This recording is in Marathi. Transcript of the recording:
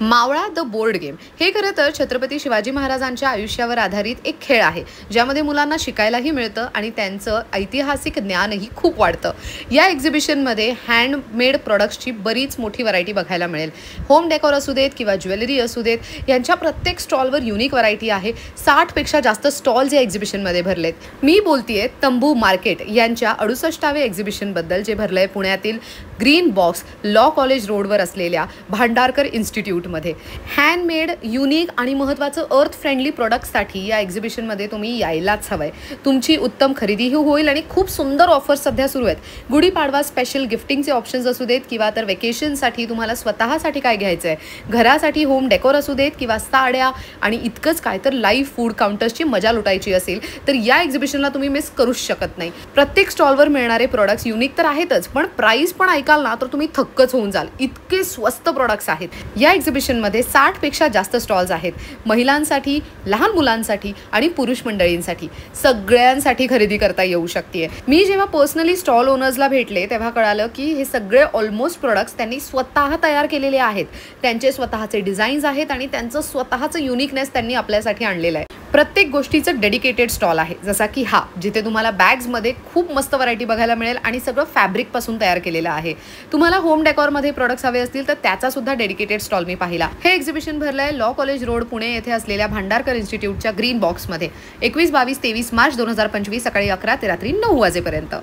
मावळा द बोर्ड गेम हे खरं तर छत्रपती शिवाजी महाराजांच्या आयुष्यावर आधारित एक खेळ आहे, ज्यामध्ये मुलांना शिकायलाही मिळतं आणि त्यांचं ऐतिहासिक ज्ञानही खूप वाढतं। या एक्झिबिशनमध्ये हँडमेड प्रोडक्ट्सची बरीच मोठी व्हरायटी बघायला मिळेल। होम डेकोर असू देत किंवा ज्वेलरी असू देत, यांच्या प्रत्येक स्टॉलवर युनिक व्हरायटी आहे। 60 पेक्षा जास्त स्टॉल्स या एक्झिबिशनमध्ये भरलेत। मी बोलतेय तंबू मार्केट यांच्या 68व्या एक्झिबिशनबद्दल, जे भरलंय पुण्यातील ग्रीन बॉक्स लॉ कॉलेज रोडवर असलेल्या भांडारकर इन्स्टिट्यूटमध्ये। हँडमेड, युनिक आणि महत्त्वाचं अर्थ फ्रेंडली प्रोडक्ट्ससाठी या एक्झिबिशनमध्ये तुम्ही यायलाच हवंय। तुमची उत्तम खरेदीही होईल आणि खूप सुंदर ऑफर्स सध्या सुरू आहेत। गुढीपाडवा स्पेशल गिफ्टिंगचे ऑप्शन्स असू देत किंवा तर वेकेशनसाठी तुम्हाला स्वतःसाठी काय घ्यायचं आहे, घरासाठी होम डेकोर असू देत किंवा साड्या आणि इतकंच काय तर लाईव्ह फूड काउंटर्सची मजा लुटायची असेल तर या एक्झिबिशनला तुम्ही मिस करूच शकत नाही। प्रत्येक स्टॉलवर मिळणारे प्रोडक्ट्स युनिक तर आहेतच, पण प्राइस पण ऐकाल ना तर तुम्ही थक्कच होऊन जाल, इतके स्वस्त प्रोडक्ट्स आहेत। या एक्झिबिशनमध्ये 60 पेक्षा जास्त स्टॉल्स आहेत। महिलांसाठी, लहान मुलांसाठी आणि पुरुष मंडळींसाठी सगळ्यांसाठी खरेदी करता येऊ शकते। मी जेव्हा पर्सनली स्टॉल ओनर्सला भेटले तेव्हा कळालं की हे सगळे ऑलमोस्ट प्रोडक्ट्स त्यांनी स्वतः तयार केलेले आहेत। त्यांचे स्वतःचे डिझाईन्स आहेत आणि त्यांचं स्वतःचं युनिकनेस त्यांनी आपल्यासाठी आणलेलं आहे। प्रत्येक गोष्टीचं डेडिकेटेड स्टॉल आहे, जसा की हा, जिथे तुम्हाला बॅग्समध्ये खूप मस्त व्हरायटी बघायला मिळेल आणि सगळं फॅब्रिक पासून तयार केलेलं आहे। तुम्हाला होम डेकोरमध्ये प्रोडक्ट्स हवे असतील तर त्याचा सुद्धा डेडिकेटेड स्टॉल मी पाहिला। हे एक्झिबिशन भरलंय लॉ कॉलेज रोड पुणे येथे असलेल्या भांडारकर इन्स्टिट्यूटच्या ग्रीन बॉक्समध्ये 21, 22, 23 मार्च 2025 सकाळी 11 ते रात्री 9 वाजेपर्यंत।